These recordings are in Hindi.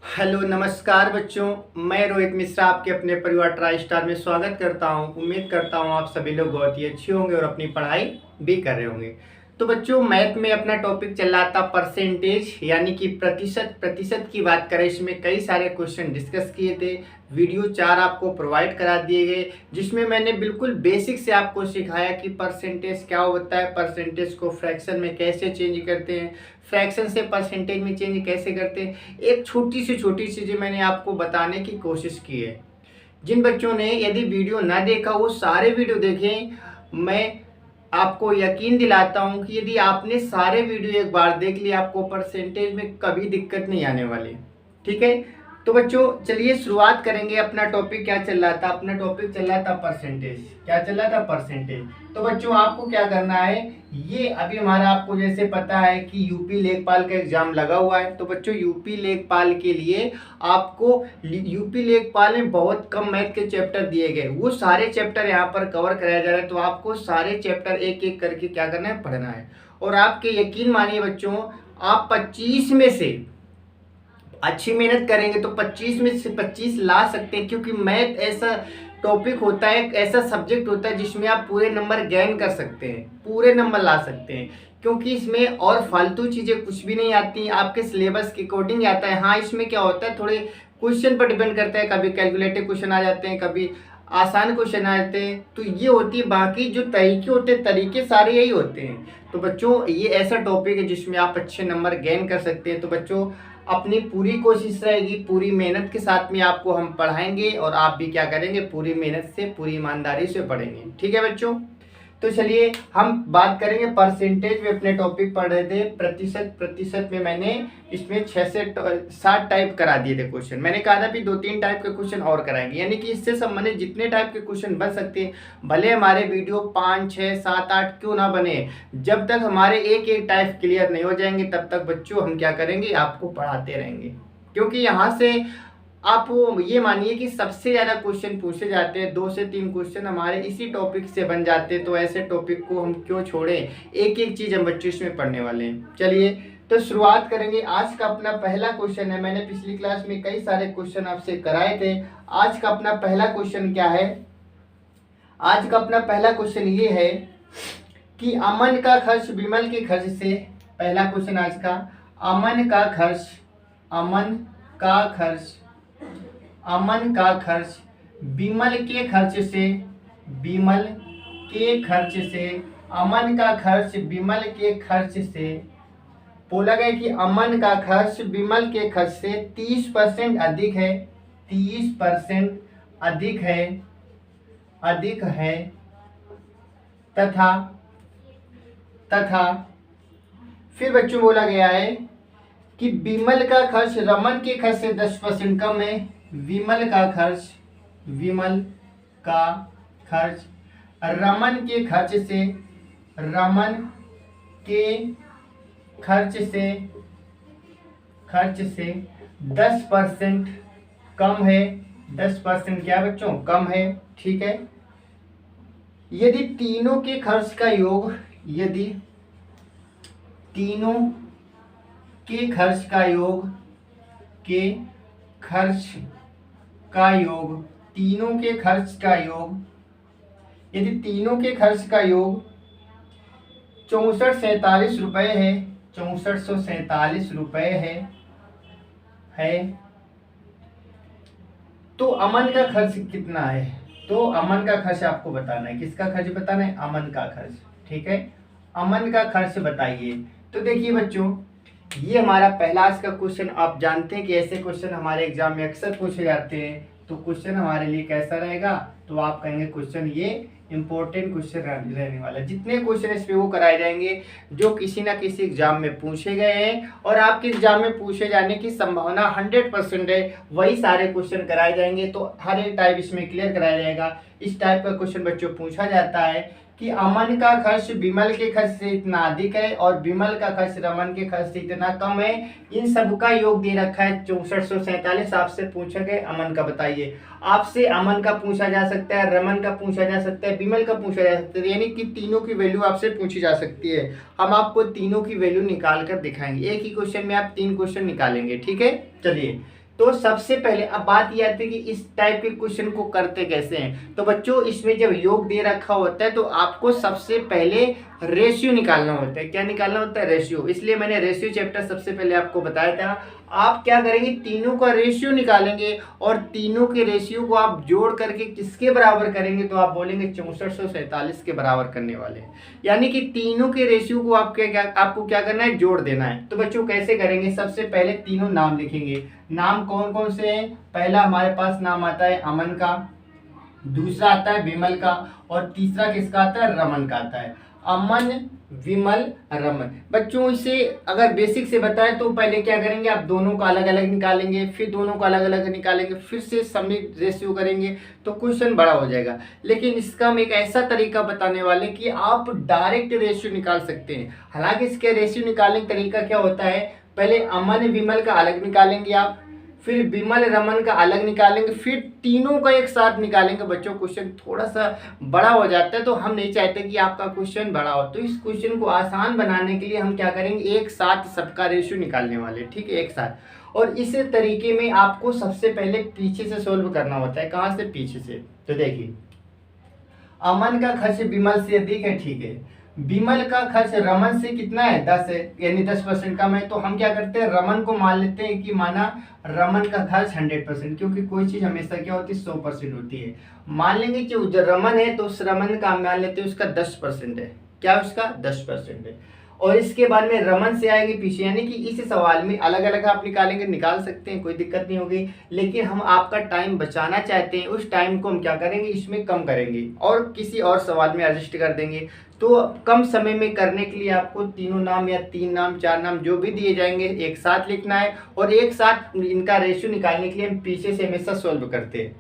हेलो नमस्कार बच्चों, मैं रोहित मिश्रा आपके अपने परिवार ट्राई स्टार में स्वागत करता हूं। उम्मीद करता हूं आप सभी लोग बहुत ही अच्छे होंगे और अपनी पढ़ाई भी कर रहे होंगे। तो बच्चों, मैथ में अपना टॉपिक चल रहा था परसेंटेज, यानी कि प्रतिशत प्रतिशत की बात करें। इसमें कई सारे क्वेश्चन डिस्कस किए थे। वीडियो 4 आपको प्रोवाइड करा दिए गए, जिसमें मैंने बिल्कुल बेसिक से आपको सिखाया कि परसेंटेज क्या होता है, परसेंटेज को फ्रैक्शन में कैसे चेंज करते हैं, फ्रैक्शन से परसेंटेज में चेंज कैसे करते हैं। एक छोटी सी चीज़ें मैंने आपको बताने की कोशिश की है। जिन बच्चों ने यदि वीडियो ना देखा वो सारे वीडियो देखें। मैं आपको यकीन दिलाता हूं कि यदि आपने सारे वीडियो एक बार देख लिए, आपको परसेंटेज में कभी दिक्कत नहीं आने वाली। ठीक है, तो बच्चों चलिए शुरुआत करेंगे। अपना टॉपिक क्या चल रहा था? अपना टॉपिक चल रहा था परसेंटेज। क्या चल रहा था? परसेंटेज। तो बच्चों आपको क्या करना है, ये अभी हमारा आपको जैसे पता है कि यूपी लेखपाल का एग्जाम लगा हुआ है। तो बच्चों यूपी लेखपाल के लिए आपको यूपी लेखपाल में बहुत कम मैथ के चैप्टर दिए गए, वो सारे चैप्टर यहाँ पर कवर कराया जा रहा है। तो आपको सारे चैप्टर एक एक करके क्या करना है, पढ़ना है। और आपके यकीन मानिए बच्चों, आप 25 में से अच्छी मेहनत करेंगे तो 25 में से 25 ला सकते हैं, क्योंकि मैथ ऐसा टॉपिक होता है, ऐसा सब्जेक्ट होता है जिसमें आप पूरे नंबर गेन कर सकते हैं, पूरे नंबर ला सकते हैं। क्योंकि इसमें और फालतू चीज़ें कुछ भी नहीं आती, आपके सिलेबस के अकॉर्डिंग आता है। हाँ, इसमें क्या होता है, थोड़े क्वेश्चन पर डिपेंड करता है, कभी कैलकुलेटिव क्वेश्चन आ जाते हैं, कभी आसान क्वेश्चन आ जाते हैं। तो ये होती है, बाकी जो तरीके होते हैं, तरीके सारे यही होते हैं। तो बच्चों ये ऐसा टॉपिक है जिसमें आप अच्छे नंबर गेन कर सकते हैं। तो बच्चों अपनी पूरी कोशिश रहेगी, पूरी मेहनत के साथ में आपको हम पढ़ाएंगे और आप भी क्या करेंगे, पूरी मेहनत से, पूरी ईमानदारी से पढ़ेंगे। ठीक है बच्चों, तो चलिए हम बात करेंगे परसेंटेज में। अपने टॉपिक पढ़ रहे थे प्रतिशत। प्रतिशत में मैंने इसमें 6 से 7 टाइप करा दिए थे क्वेश्चन। मैंने कहा था भी 2-3 टाइप के क्वेश्चन और कराएंगे, यानी कि इससे संबंधित जितने टाइप के क्वेश्चन बन सकते हैं, भले हमारे वीडियो 5, 6, 7, 8 क्यों ना बने, जब तक हमारे एक एक टाइप क्लियर नहीं हो जाएंगे तब तक बच्चों हम क्या करेंगे, आपको पढ़ाते रहेंगे। क्योंकि यहाँ से आप ये मानिए कि सबसे ज़्यादा क्वेश्चन पूछे जाते हैं, 2 से 3 क्वेश्चन हमारे इसी टॉपिक से बन जाते हैं। तो ऐसे टॉपिक को हम क्यों छोड़ें, एक एक चीज़ हम बच्चों इसमें पढ़ने वाले हैं। चलिए तो शुरुआत करेंगे। आज का अपना पहला क्वेश्चन है, मैंने पिछली क्लास में कई सारे क्वेश्चन आपसे कराए थे। आज का अपना पहला क्वेश्चन क्या है? आज का अपना पहला क्वेश्चन ये है कि अमन का खर्च विमल के खर्च से, पहला क्वेश्चन आज का, अमन का खर्च, अमन का खर्च, अमन का खर्च विमल के खर्च से, विमल के खर्च से, अमन का खर्च विमल के खर्च से, बोला गया कि अमन का खर्च विमल के खर्च से 30% अधिक है, 30% अधिक है, अधिक है, तथा तथा फिर बच्चों बोला गया है कि विमल का खर्च रमन के खर्च से 10% कम है। विमल का खर्च, विमल का खर्च रमन के खर्च से, रमन के खर्च से, खर्च से 10% कम है। 10% क्या बच्चों, कम है। ठीक है, यदि तीनों के खर्च का योग, यदि तीनों के खर्च का योग, के खर्च का योग, तीनों के खर्च का योग, यदि तीनों के खर्च का योग 6447 रुपये है, 6447 रुपये है, तो अमन का खर्च कितना है? तो अमन का खर्च आपको बताना है। किसका खर्च बताना है? अमन का खर्च। ठीक है, अमन का खर्च बताइए। तो देखिए बच्चों, ये हमारा पहला आज का क्वेश्चन। आप जानते हैं कि ऐसे क्वेश्चन हमारे एग्जाम में अक्सर पूछे जाते हैं। तो क्वेश्चन हमारे लिए कैसा रहेगा, तो आप कहेंगे क्वेश्चन ये इंपॉर्टेंट क्वेश्चन रहने वाला है। जितने क्वेश्चन इस पे वो कराए जाएंगे जो किसी ना किसी एग्जाम में पूछे गए हैं और आपके एग्जाम में पूछे जाने की संभावना 100% है, वही सारे क्वेश्चन कराए जाएंगे। तो हर एक टाइप इसमें क्लियर कराया जाएगा। इस टाइप का क्वेश्चन बच्चों पूछा जाता है कि अमन का खर्च विमल के खर्च से इतना अधिक है और विमल का खर्च रमन के खर्च से इतना कम है। इन सब का योग दे रखा है 6447। आपसे पूछा गया अमन का बताइए। आपसे अमन का पूछा जा सकता है, रमन का पूछा जा सकता है, विमल का पूछा जा सकता है, यानी कि तीनों की वैल्यू आपसे पूछी जा सकती है। हम आपको तीनों की वैल्यू निकाल कर दिखाएंगे। एक ही क्वेश्चन में आप 3 क्वेश्चन निकालेंगे। ठीक है, चलिए तो सबसे पहले अब बात यह आती है कि इस टाइप के क्वेश्चन को करते कैसे हैं। तो बच्चों इसमें जब योग दे रखा होता है तो आपको सबसे पहले रेशियो निकालना होता है। क्या निकालना होता है? रेशियो। इसलिए मैंने रेशियो चैप्टर सबसे पहले आपको बताया था। आप क्या करेंगे, तीनों का रेशियो निकालेंगे और तीनों के रेशियो को आप जोड़ करके किसके बराबर करेंगे, तो आप बोलेंगे 6447 के बराबर करने वाले हैं। यानी कि तीनों के रेशियो को आपको क्या करना है, जोड़ देना है। तो बच्चों कैसे करेंगे, सबसे पहले तीनों नाम लिखेंगे। नाम कौन कौन से हैं? पहला हमारे पास नाम आता है अमन का, दूसरा आता है विमल का और तीसरा किसका आता है, रमन का आता है। अमन, विमल, रमन। बच्चों इसे अगर बेसिक से बताएं तो पहले क्या करेंगे, आप दोनों को अलग अलग निकालेंगे, फिर दोनों को अलग अलग निकालेंगे, फिर से समिट रेशियो करेंगे तो क्वेश्चन बड़ा हो जाएगा। लेकिन इसका हम एक ऐसा तरीका बताने वाले कि आप डायरेक्ट रेशियो निकाल सकते हैं। हालांकि इसके रेशियो निकालने का तरीका क्या होता है, पहले अमन विमल का अलग निकालेंगे आप, फिर विमल रमन का अलग निकालेंगे, फिर तीनों का एक साथ निकालेंगे। बच्चों क्वेश्चन थोड़ा सा बड़ा हो जाता है, तो हम नहीं चाहते कि आपका क्वेश्चन बड़ा हो। तो इस क्वेश्चन को आसान बनाने के लिए हम क्या करेंगे, एक साथ सबका रेशियो निकालने वाले, ठीक है, एक साथ। और इस तरीके में आपको सबसे पहले पीछे से सोल्व करना होता है। कहाँ से? पीछे से। तो देखिए, अमन का खर्च विमल से अधिक है, ठीक है। विमल का खर्च रमन से कितना है, 10 है, यानी 10% कम है। तो हम क्या करते हैं, रमन को मान लेते हैं कि माना रमन का खर्च 100%, क्योंकि कोई चीज हमेशा क्या होती है, 100% होती है। मान लेंगे कि जो रमन है तो उस रमन का मान लेते हैं उसका 10% है। क्या उसका 10% है। और इसके बाद में रमन से आएगी पीछे, यानी कि इस सवाल में अलग अलग आप निकालेंगे, निकाल सकते हैं, कोई दिक्कत नहीं होगी। लेकिन हम आपका टाइम बचाना चाहते हैं, उस टाइम को हम क्या करेंगे, इसमें कम करेंगे और किसी और सवाल में एडजस्ट कर देंगे। तो कम समय में करने के लिए आपको तीनों नाम या 3 नाम 4 नाम जो भी दिए जाएंगे एक साथ लिखना है, और एक साथ इनका रेशियो निकालने के लिए हम पीछे से हमेशा सोल्व करते हैं।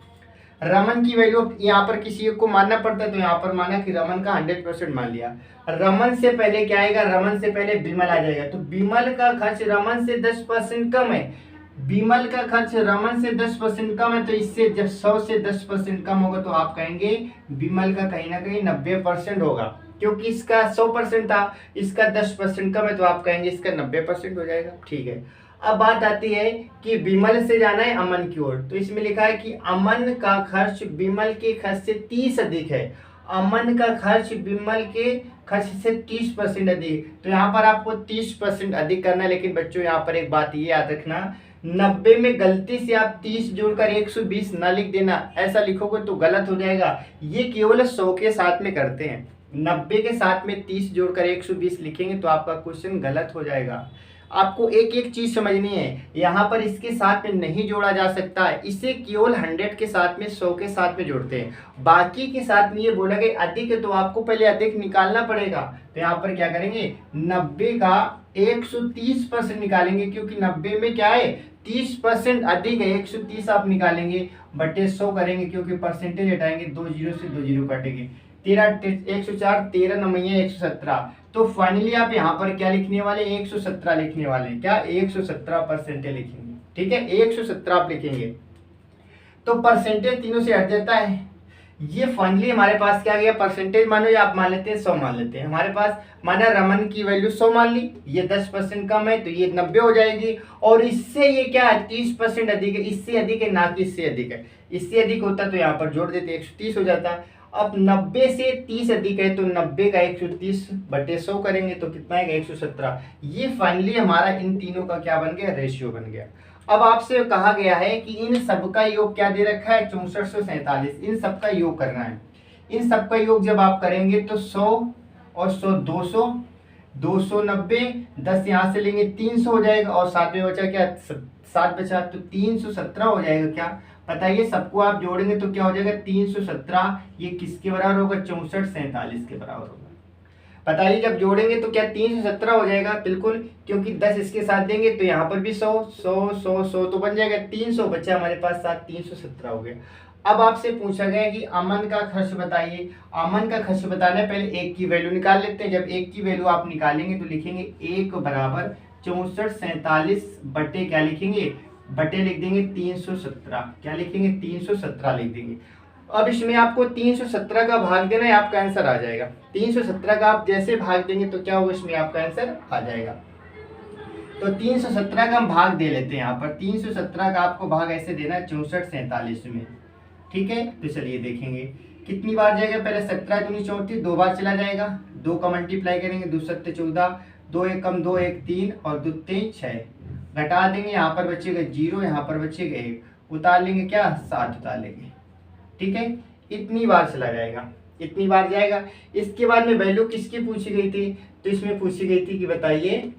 रमन की वैल्यू यहाँ पर किसी एक को मानना पड़ता है, तो यहाँ पर माना कि रमन का 100% मान लिया। रमन से पहले क्या आएगा, रमन से पहले विमल आ जाएगा। तो विमल का खर्च रमन से 10% कम है, विमल का खर्च रमन से 10% कम है। तो इससे जब 100 से 10% कम होगा तो आप कहेंगे विमल का कहीं ना कहीं 90% होगा, क्योंकि इसका 100% था, इसका 10% कम है, तो आप कहेंगे इसका 90% हो जाएगा, ठीक है। अब बात आती है कि विमल से जाना है अमन की ओर। तो इसमें लिखा है कि अमन का खर्च विमल के खर्च से 30 अधिक है। अमन का खर्च विमल के खर्च से 30% अधिक। तो यहाँ पर आपको 30% अधिक करना है। लेकिन बच्चों यहाँ पर एक बात ये याद रखना, 90 में गलती से आप 30 जोड़कर 120 ना लिख देना। ऐसा लिखोगे तो गलत हो जाएगा। ये केवल 100 के साथ में करते हैं, 90 के साथ में 30 जोड़कर 120 लिखेंगे तो आपका क्वेश्चन गलत हो जाएगा। आपको एक एक चीज समझनी है, यहाँ पर इसके साथ में नहीं जोड़ा जा सकता है, इसे केवल 100 के साथ में 100 के साथ में जोड़ते हैं। बाकी के साथ में ये बोला गया अधिक है, तो आपको पहले अधिक निकालना पड़ेगा। तो यहाँ पर क्या करेंगे, 90 का 130% निकालेंगे, क्योंकि 90 में क्या है, 30% अधिक है। 130 आप निकालेंगे बटे 100 करेंगे, क्योंकि परसेंटेज हटाएंगे, 2 जीरो से 2 जीरो काटेंगे, 104, 13 नमैया 117। तो फाइनली आप यहाँ पर क्या लिखने वाले, 117 लिखने वाले हैं। क्या 117% लिखेंगे, ठीक है, 117 आप लिखेंगे। तो परसेंटेज तीनों से हट जाता है। ये फाइनली हमारे पास क्या गया, परसेंटेज मानो या आप मान लेते हैं 100 मान लेते हैं। हमारे पास माना रमन की वैल्यू 100 मान ली, ये 10% कम है तो ये 90 हो जाएगी। और इससे ये क्या है, 30% अधिक है, इससे अधिक है ना कि इससे अधिक है। इससे अधिक होता तो यहाँ पर जोड़ देते 130 हो जाता। अब 90 से 30 अधिक है, तो 90 का 130 बटे 100 करेंगे तो कितना आएगा, 117। ये फाइनली हमारा इन तीनों का क्या बन गया, रेशियो बन गया। अब आपसे कहा गया है कि इन सबका योग क्या दे रखा है, 6447, इन सबका योग करना है। इन सबका योग जब आप करेंगे तो 100 और 100 200, 290, 10 यहाँ से लेंगे 300 हो जाएगा, और 7 में बचा क्या, 7 बचा, तो 317 हो जाएगा। क्या बताइए, सबको आप जोड़ेंगे तो क्या हो जाएगा, 317। ये किसके बराबर होगा, 6447 के बराबर होगा। बताइए जब जोड़ेंगे तो क्या 317 हो जाएगा, बिल्कुल, क्योंकि 10 इसके साथ देंगे तो यहाँ पर भी 100 100 100 100 तो बन जाएगा, 300 बचा हमारे पास, 7 317 हो गया। अब आपसे पूछा गया कि अमन का खर्च बताइए। अमन का खर्च बताने पहले एक की वैल्यू निकाल लेते हैं। जब एक की वैल्यू आप निकालेंगे तो लिखेंगे 1 बराबर 6447 बटे क्या लिखेंगे, बटे लिख देंगे 317। क्या लिखेंगे, 317 लिख देंगे। अब इसमें आपको 317 का भाग देना है, आपका आंसर आ जाएगा। 317 का आप जैसे भाग देंगे तो क्या होगा, इसमें आपका आंसर आ जाएगा। तो 317 का हम भाग दे लेते हैं यहाँ पर। 317 का आपको भाग ऐसे देना है 64 47 में, ठीक है। तो चलिए देखेंगे कितनी बार जाएगा। पहले 17 दूनी 34, 2 बार चला जाएगा, 2 का मल्टीप्लाई करेंगे, 2 सत्ते 14, 2 एक कम 2 1 3 और 2 3 6, घटा देंगे, यहाँ पर बचेगा 0, यहाँ पर बचेगा 1, उतार लेंगे क्या 7 उतार लेंगे, ठीक है। इतनी बार चला जाएगा, इतनी बार जाएगा। इसके बाद में वैल्यू किसकी पूछी गई थी, तो इसमें पूछी गई थी कि बताइए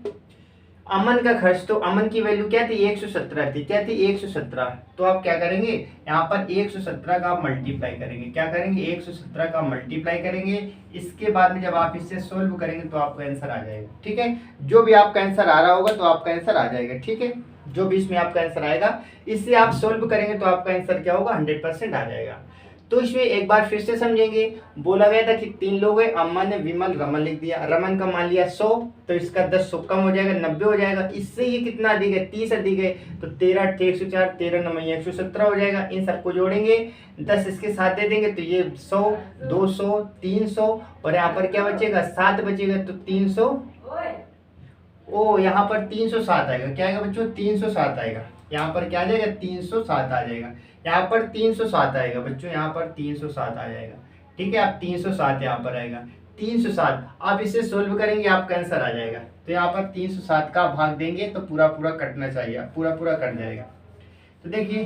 अमन का खर्च। तो अमन की वैल्यू क्या थी 117 थी, क्या थी 117। तो आप क्या करेंगे यहाँ पर 117 का आप मल्टीप्लाई करेंगे, क्या करेंगे 117 का मल्टीप्लाई करेंगे। इसके बाद में जब आप इससे सोल्व करेंगे तो आपका आंसर आ जाएगा, ठीक है। जो भी आपका आंसर आ रहा होगा तो आपका आंसर आ जाएगा, ठीक है। जो भी इसमें आपका आंसर आएगा इससे आप सोल्व करेंगे तो आपका आंसर क्या होगा 100% आ जाएगा। तो इसमें एक बार फिर से समझेंगे। बोला गया था कि 3 लोग हैं, अमन विमल रमन लिख दिया। रमन का मान लिया 100, तो इसका 10 100 कम हो जाएगा 90 हो जाएगा। इससे ये कितना अधिक है 30 अधिक है, तो 13 8 104, 13 9 117 हो जाएगा। इन सबको जोड़ेंगे, 10 इसके साथ दे देंगे तो ये 100 200 300 और यहाँ पर क्या बचेगा 7 बचेगा, तो 300 यहाँ पर 307 आएगा। क्या आएगा बच्चों 307 आएगा। यहाँ पर क्या आ जाएगा 307 आ जाएगा। यहाँ पर 307 आएगा बच्चों, यहाँ पर 307 आ जाएगा, ठीक है। आप 307 यहाँ पर आएगा 307, आप इसे सोल्व करेंगे आपका आंसर आ जाएगा। तो यहाँ पर 307 का भाग देंगे तो पूरा पूरा कटना चाहिए, पूरा पूरा कट जाएगा। तो देखिए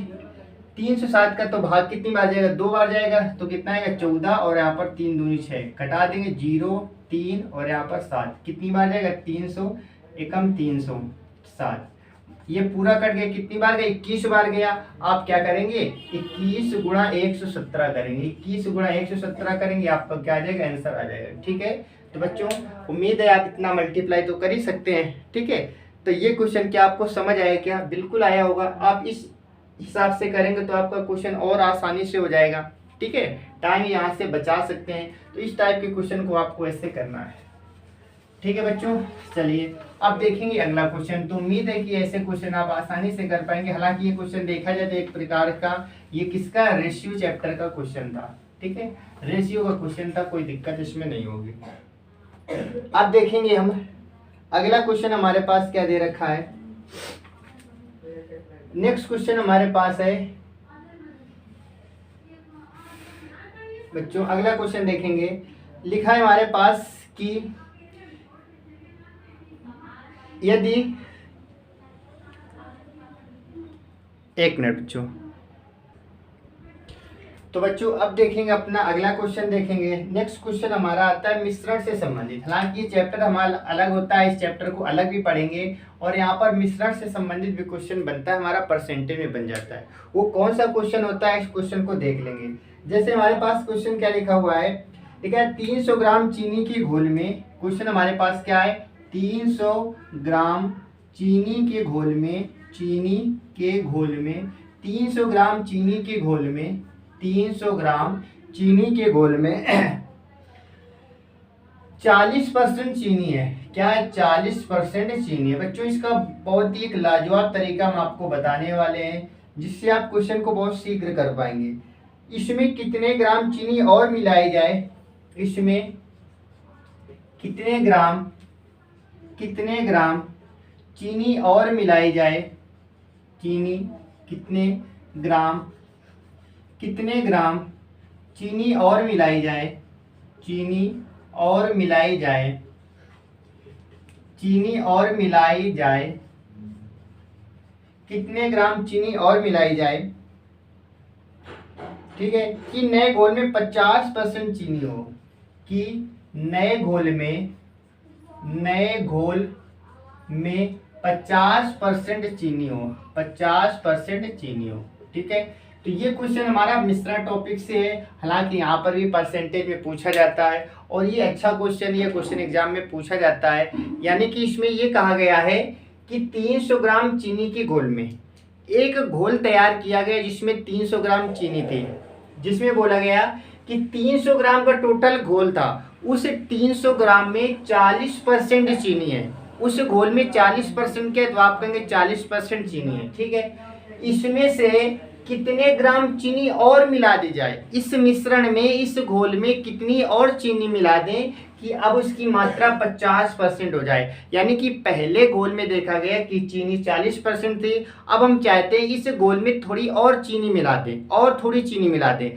307 का तो भाग कितनी बार जाएगा 2 बार जाएगा, तो कितना आएगा 14 और यहाँ पर 3 दूनी 6, घटा देंगे 0 3 और यहाँ पर 7, कितनी बार जाएगा 300 एकम 307। ये पूरा कट गया, कितनी बार गया 21 बार गया। आप क्या करेंगे 21 गुणा 117 करेंगे, 21 गुणा 117 करेंगे, आपका क्या आ जाएगा आंसर आ जाएगा, ठीक है। तो बच्चों उम्मीद है आप इतना मल्टीप्लाई तो कर ही सकते हैं, ठीक है। तो ये क्वेश्चन क्या आपको समझ आया क्या, बिल्कुल आया होगा। आप इस हिसाब से करेंगे तो आपका क्वेश्चन और आसानी से हो जाएगा, ठीक है। टाइम यहाँ से बचा सकते हैं। तो इस टाइप के क्वेश्चन को आपको ऐसे करना है, ठीक है बच्चों। चलिए अब देखेंगे अगला क्वेश्चन। तो उम्मीद है कि ऐसे क्वेश्चन आप आसानी से कर पाएंगे। हालांकि ये क्वेश्चन देखा जाए तो एक प्रकार का ये किसका रेशियो चैप्टर का क्वेश्चन था, ठीक है। रेशियो का क्वेश्चन था, कोई दिक्कत इसमें नहीं होगी। अब देखेंगे हम अगला क्वेश्चन हमारे पास क्या दे रखा है। नेक्स्ट क्वेश्चन हमारे पास है बच्चों, अगला क्वेश्चन देखेंगे। लिखा है हमारे पास कि यदि एक मिनट बच्चों, तो बच्चों अब देखेंगे अपना अगला क्वेश्चन देखेंगे। नेक्स्ट क्वेश्चन हमारा आता है मिश्रण से संबंधित। हालांकि ये चैप्टर हमारा अलग होता है, इस चैप्टर को अलग भी पढ़ेंगे और यहाँ पर मिश्रण से संबंधित भी क्वेश्चन बनता है, हमारा परसेंटेज में बन जाता है। वो कौन सा क्वेश्चन होता है इस क्वेश्चन को देख लेंगे। जैसे हमारे पास क्वेश्चन क्या लिखा हुआ है, ठीक है। 300 ग्राम चीनी की घोल में, क्वेश्चन हमारे पास क्या है 300 ग्राम चीनी के घोल में, चीनी के घोल में 300 ग्राम चीनी के घोल में 300 ग्राम चीनी के घोल में 40% चीनी है। क्या है 40% चीनी है बच्चों। इसका बहुत ही एक लाजवाब तरीका हम आपको बताने वाले हैं जिससे आप क्वेश्चन को बहुत शीघ्र कर पाएंगे। इसमें कितने ग्राम चीनी और मिलाई जाए, इसमें कितने ग्राम चीनी और मिलाई जाए, चीनी कितने ग्राम चीनी और मिलाई जाए, चीनी और मिलाई जाए, चीनी और मिलाई जाए, कितने ग्राम चीनी और मिलाई जाए, ठीक है। कि नए घोल में 50% चीनी हो, कि नए घोल में 50% चीनी हो, 50% चीनी हो, ठीक है। तो ये क्वेश्चन हमारा मिश्रण टॉपिक से है। हालांकि यहाँ पर भी परसेंटेज में पूछा जाता है और ये अच्छा क्वेश्चन, ये क्वेश्चन एग्जाम में पूछा जाता है। यानी कि इसमें ये कहा गया है कि 300 ग्राम चीनी के घोल में एक घोल तैयार किया गया जिसमें 300 ग्राम चीनी थी, जिसमें बोला गया कि 300 ग्राम का टोटल घोल था, उस 300 ग्राम में 40% चीनी है, उस घोल में 40% के, तो आप कहेंगे 40% चीनी है, ठीक है। इसमें से कितने ग्राम चीनी और मिला दी जाए, इस मिश्रण में, इस घोल में कितनी और चीनी मिला दें कि अब उसकी मात्रा 50% हो जाए। यानी कि पहले घोल में देखा गया कि चीनी 40% थी, अब हम चाहते हैं इस घोल में थोड़ी और चीनी मिला दें, और थोड़ी चीनी मिला दें।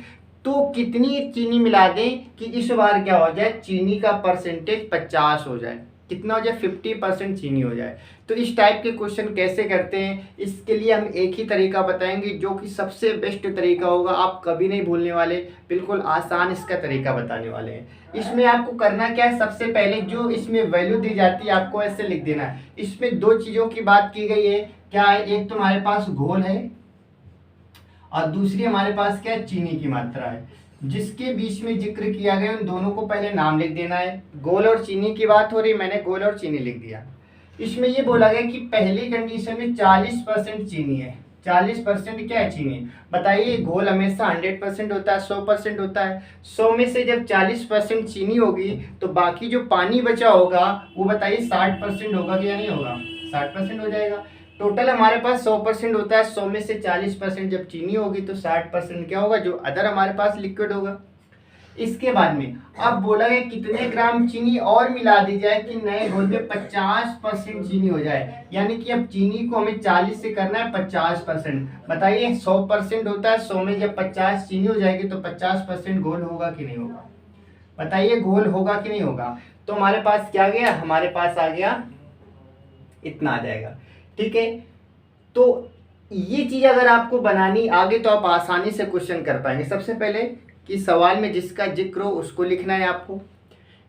तो कितनी चीनी मिला दें कि इस बार क्या हो जाए, चीनी का परसेंटेज 50 हो जाए। कितना हो जाए, 50% चीनी हो जाए। तो इस टाइप के क्वेश्चन कैसे करते हैं, इसके लिए हम एक ही तरीका बताएंगे जो कि सबसे बेस्ट तरीका होगा, आप कभी नहीं भूलने वाले, बिल्कुल आसान इसका तरीका बताने वाले हैं। इसमें आपको करना क्या है, सबसे पहले जो इसमें वैल्यू दी जाती है आपको ऐसे लिख देना है। इसमें दो चीज़ों की बात की गई है, क्या है, एक तो हमारे पास घोल है और दूसरी हमारे पास क्या है, चीनी की मात्रा है। जिसके बीच में जिक्र किया गया उन दोनों को पहले नाम लिख देना है। गोल और चीनी की बात हो रही, मैंने गोल और चीनी लिख दिया। इसमें ये बोला गया कि पहली कंडीशन में 40% चीनी है। 40% क्या है, चीनी। बताइए, घोल हमेशा 100% होता है, 100% होता है। 100 में से जब 40% चीनी होगी तो बाकी जो पानी बचा होगा वो बताइए 60% होगा कि या नहीं होगा, 60% हो जाएगा। टोटल हमारे पास 100% होता है, 100 में से 40% जब चीनी होगी तो 60% क्या होगा, जो अदर हमारे पास लिक्विड होगा। इसके बाद में अब बोला गया कितने ग्राम चीनी और मिला दी जाए कि नए घोल में 50% चीनी हो जाए। यानी कि अब चीनी को हमें 40 से करना है 50%। बताइए 100% होता है, 100 में जब 50 चीनी हो जाएगी तो 50% घोल होगा कि नहीं होगा, बताइए घोल होगा कि नहीं होगा। तो हमारे पास क्या गया, हमारे पास आ गया इतना आ जाएगा। ठीक है, तो ये चीज अगर आपको बनानी आगे तो आप आसानी से क्वेश्चन कर पाएंगे। सबसे पहले कि सवाल में जिसका जिक्र हो उसको लिखना है आपको।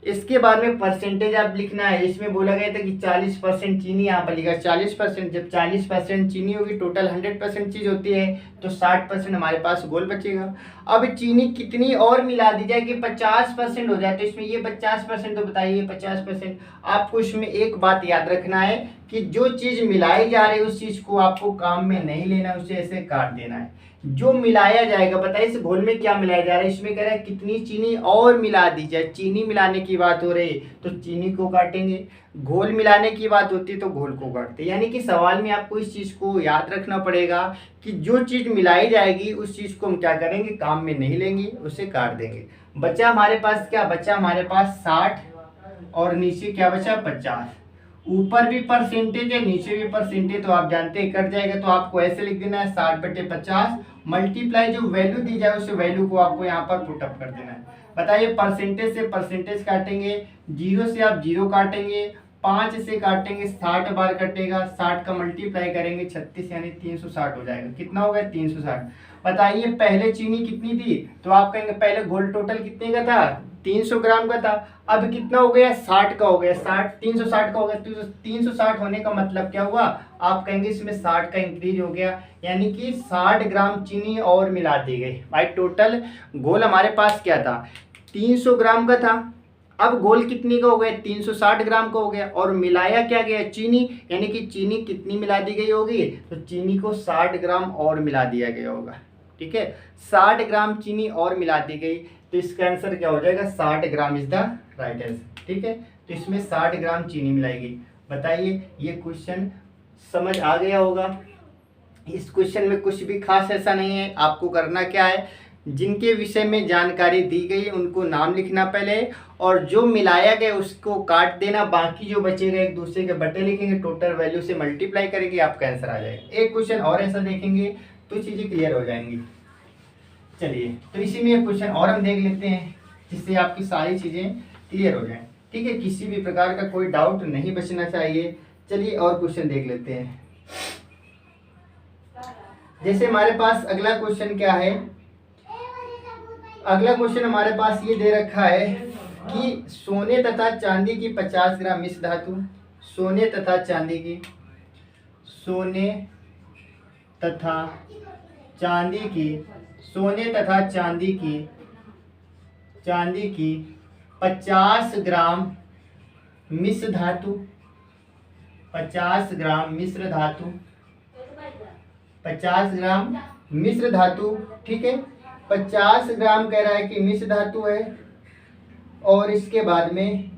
इसके बाद में परसेंटेज आप लिखना है। इसमें बोला गया था कि 40% चीनी, यहाँ पर लिखा 40%। जब 40% चीनी होगी, टोटल 100% चीज होती है, तो 60% हमारे पास गोल बचेगा। अब चीनी कितनी और मिला दी जाए कि 50% हो जाए, तो इसमें ये 50%, तो बताइए 50%। आपको इसमें एक बात याद रखना है कि जो चीज मिलाई जा रही है उस चीज को आपको काम में नहीं लेना, उसे ऐसे काट देना है। जो मिलाया जाएगा, बताइए इस घोल में क्या मिलाया जा रहा है, इसमें कह रहा है कितनी चीनी और मिला दी जाए। चीनी मिलाने की बात हो रही तो चीनी को काटेंगे, घोल मिलाने की बात होती तो घोल को काटते। यानी कि सवाल में आपको इस चीज को याद रखना पड़ेगा कि जो चीज मिलाई जाएगी उस चीज को हम क्या करेंगे, काम में नहीं लेंगे, उसे काट देंगे। बचा हमारे पास क्या बचा, हमारे पास 60 और नीचे क्या बचा, 50। ऊपर भी परसेंटेज है, नीचे भी परसेंटेज, तो आप जानते हैं कट जाएगा। तो आपको ऐसे लिख देना है 60/50 मल्टीप्लाई जो वैल्यू दी जाए उस वैल्यू को आपको यहाँ पर पुटअप कर देना है। बताइए परसेंटेज से परसेंटेज काटेंगे, 0 से आप 0 काटेंगे, 5 से काटेंगे, 60 बार कटेगा, 60 का मल्टीप्लाई करेंगे 36 यानी 360 हो जाएगा। कितना हो गया, 360। बताइए पहले चीनी कितनी थी, तो आप कहेंगे पहले घोल टोटल कितने का था, 300 ग्राम का था। अब कितना हो गया, 60 का हो गया, 60 360 का हो गया। तो 360 होने का मतलब क्या हुआ, आप कहेंगे इसमें 60 का इंक्रीज हो गया, यानी कि 60 ग्राम चीनी और मिला दी गई। भाई टोटल घोल हमारे पास क्या था, 300 ग्राम का था। अब घोल कितनी का हो गया, 360 ग्राम का हो गया, और मिलाया क्या गया, चीनी। यानी कि चीनी कितनी मिला दी गई होगी, तो चीनी को 60 ग्राम और मिला दिया गया होगा। ठीक है, 60 ग्राम चीनी और मिला दी गई, तो इसका आंसर क्या हो जाएगा, 60 gram is the right answer. ठीक है, तो इसमें 60 ग्राम चीनी मिलाएगी। बताइए ये क्वेश्चन समझ आ गया होगा। इस क्वेश्चन में कुछ भी खास ऐसा नहीं है। आपको करना क्या है, जिनके विषय में जानकारी दी गई है उनको नाम लिखना पहले, और जो मिलाया गया उसको काट देना, बाकी जो बचेगा एक दूसरे के बटे लिखेंगे, टोटल वैल्यू से मल्टीप्लाई करेंगे, आपका आंसर आ जाएगा। एक क्वेश्चन और ऐसा देखेंगे तो चीज़ें क्लियर हो जाएंगी। चलिए, तो इसी में एक क्वेश्चन और हम देख लेते हैं जिससे आपकी सारी चीज़ें क्लियर हो जाएं। ठीक है, किसी भी प्रकार का कोई डाउट नहीं बचना चाहिए। चलिए और क्वेश्चन देख लेते हैं। जैसे हमारे पास अगला क्वेश्चन क्या है, अगला क्वेश्चन हमारे पास ये दे रखा है कि सोने तथा चांदी की 50 ग्राम मिश्र धातु, सोने तथा चांदी की, सोने तथा चांदी की, सोने तथा चांदी की, चांदी की 50 ग्राम मिश्र धातु, 50 ग्राम मिश्र धातु, 50 ग्राम मिश्र धातु। ठीक है, 50 ग्राम कह रहा है कि मिश्र धातु है, और इसके बाद में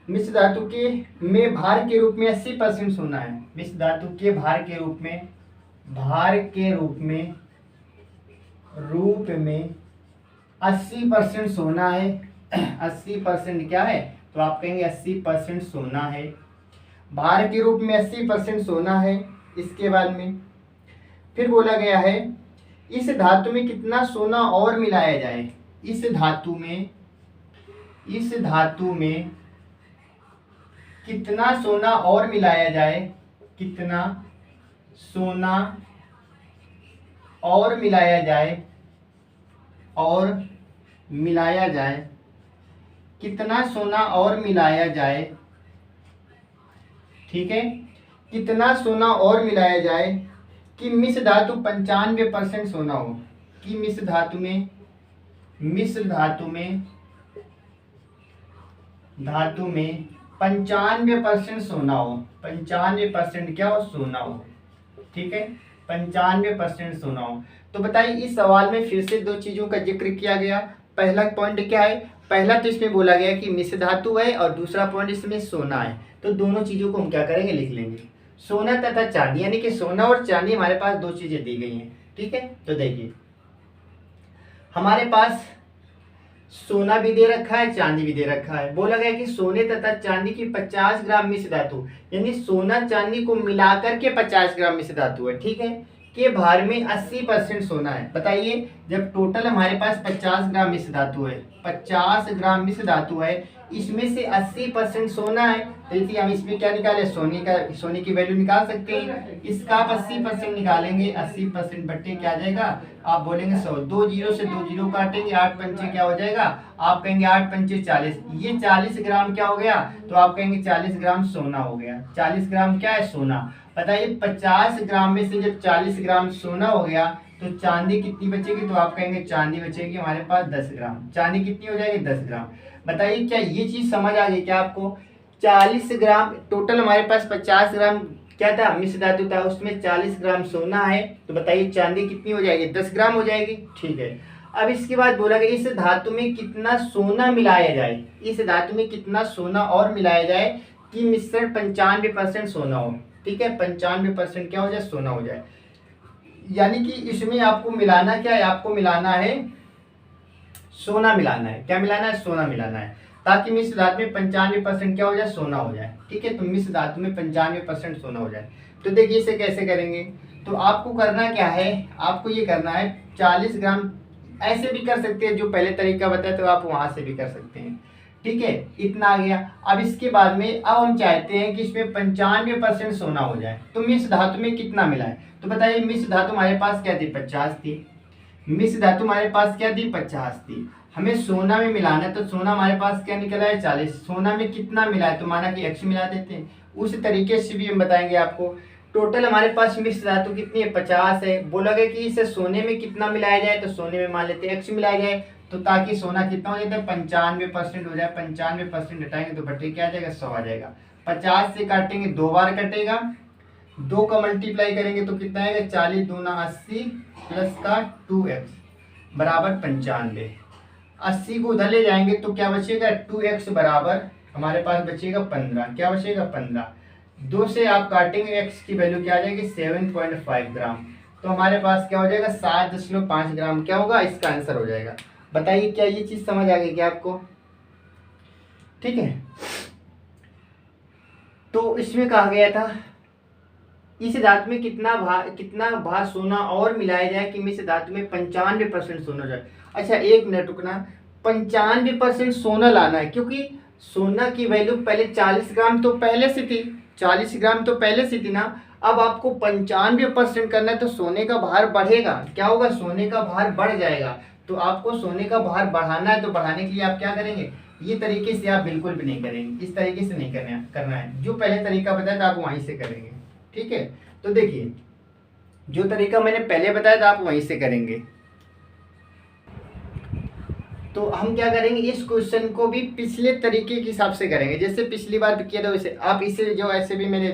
मिश्र धातु के में भार के रूप में 80% सोना है। मिश्र धातु के भार के रूप में, भार के रूप में 80% सोना है। 80% क्या है, तो आप कहेंगे 80% सोना है। भार के रूप में 80% सोना है। इसके बाद में फिर बोला गया है इस धातु में कितना सोना और मिलाया जाए। इस धातु में कितना सोना और मिलाया जाए, कितना सोना और मिलाया जाए, कितना सोना और मिलाया जाए, ठीक है, कितना सोना और मिलाया जाए कि मिश्र धातु 95% सोना हो, कि मिश्र धातु में 95% सोना हो, 95% क्या हो, सोना हो, ठीक है, 95% सोना हो। तो बताइए इस सवाल में फिर से दो चीजों का जिक्र किया गया। पहला पॉइंट क्या है, पहला तो इसमें बोला गया कि मिश्र धातु है और दूसरा पॉइंट इसमें सोना है। तो दोनों चीजों को हम क्या करेंगे, लिख लेंगे, सोना तथा चांदी, यानी कि सोना और चांदी हमारे पास दो चीजें दी गई हैं, ठीक है। तो देखिए हमारे पास सोना भी दे रखा है, चांदी भी दे रखा है। बोला गया कि सोने तथा चांदी की 50 ग्राम मिश्र धातु, यानी सोना चांदी को मिलाकर के 50 ग्राम मिश्र धातु है, ठीक है, के भार में 80% सोना है। बताइए जब टोटल हमारे पास 50 ग्राम मिश्र धातु है, 50 ग्राम मिश्र धातु है, इसमें से 80% सोना है, तो इसलिए हम इसमें क्या निकाले, सोने की वैल्यू निकाल सकते हैं। इसका आप 80% निकालेंगे, 80% बट्टे क्या आ जाएगा, आप बोलेंगे 100, 2 जीरो से 2 जीरो काटेंगे, 8 पंचे क्या हो जाएगा, आप कहेंगे 8 पंचे 40, ये 40 ग्राम क्या हो गया, तो आप कहेंगे 40 ग्राम सोना हो गया। 40 ग्राम क्या है, सोना। बताइए 50 ग्राम में से जब 40 ग्राम सोना हो गया तो चांदी कितनी बचेगी, तो आप कहेंगे चांदी बचेगी हमारे पास 10 ग्राम। चांदी कितनी हो जाएगी, 10 ग्राम। बताइए क्या ये चीज समझ आ गई क्या आपको। 40 ग्राम टोटल हमारे पास 50 ग्राम क्या था, मिश्र धातु था, उसमें 40 ग्राम सोना है, तो बताइए चांदी कितनी हो जाएगी, 10 ग्राम हो जाएगी, ठीक है। अब इसके बाद बोला गया इस धातु में कितना सोना मिलाया जाए, इस धातु में कितना सोना और मिलाया जाए कि मिश्रण 95% सोना हो, ठीक है, 95% क्या हो जाए, सोना हो जाए। यानी कि इसमें आपको मिलाना क्या है, आपको मिलाना है सोना मिलाना है। क्या मिलाना है, सोना मिलाना है, ताकि मिश्र धातु में 95% क्या हो जाए, सोना हो जाए, ठीक है। तो मिश्र धातु में 95% सोना हो जाए। तो देखिए इसे कैसे करेंगे, तो आपको करना क्या है, आपको ये करना है 40 ग्राम, ऐसे भी कर सकते हैं जो पहले तरीका बताया, तो आप वहां से भी कर सकते हैं, ठीक है। इतना आ गया। अब इसके बाद में अब हम चाहते हैं कि इसमें 95% सोना हो जाए, तो मिश्र धातु में कितना मिला है, तो बताइए मिश्र धातु हमारे पास क्या थी, 50 थी, मिश्र धातु हमारे पास क्या थी, 50 थी। हमें सोना में मिलाना है, तो सोना हमारे पास क्या निकला है, 40। सोना में कितना मिला है, तो माना कि x मिला देते हैं। उस तरीके से भी हम बताएंगे आपको। टोटल हमारे पास मिश्र धातु कितनी है, 50 है। बोला गया कि इसे सोने में कितना मिलाया जाए, तो सोने में मान लेते हैं x मिलाया जाए, तो ताकि सोना कितना हो जाता है, 95% हो जाए। 95% हटाएंगे तो बटे क्या आ जाएगा, 100 आ जाएगा। 50 से काटेंगे, 2 बार कटेगा, 2 का मल्टीप्लाई करेंगे तो कितना आएगा, 40 दूना 80 प्लस का 2x बराबर 95। 80 को उधर ले जाएंगे तो क्या बचेगा, 2x बराबर हमारे पास बचेगा 15। क्या बचेगा, 15। 2 से आप काटेंगे x की वैल्यू क्या आ जाएगी, 7.5 ग्राम। तो हमारे पास क्या हो जाएगा, 7.5 ग्राम क्या होगा, इसका आंसर हो जाएगा। बताइए क्या ये चीज समझ आ गई क्या आपको, ठीक है। तो इसमें कहा गया था इस धातु में कितना भार सोना और मिलाया जाए कि मिश्र धातु में 95% सोना जाए। अच्छा एक मिनट रुकना, 95% सोना लाना है, क्योंकि सोना की वैल्यू पहले 40 ग्राम तो पहले से थी, 40 ग्राम तो पहले से थी ना। अब आपको 95% करना है तो सोने का भार बढ़ेगा, क्या होगा, सोने का भार बढ़ जाएगा। तो आपको सोने का भार बढ़ाना है, तो बढ़ाने के लिए आप क्या करेंगे, ये तरीके से आप बिल्कुल भी नहीं करेंगे, इस तरीके से नहीं करना है। जो पहले तरीका बताया था आप वहीं से करेंगे, ठीक है। तो देखिए जो तरीका मैंने पहले बताया था आप वहीं से करेंगे। तो हम क्या करेंगे, इस क्वेश्चन को भी पिछले तरीके के हिसाब से करेंगे, जैसे पिछली बार किया था वैसे आप इसे जो ऐसे भी मैंने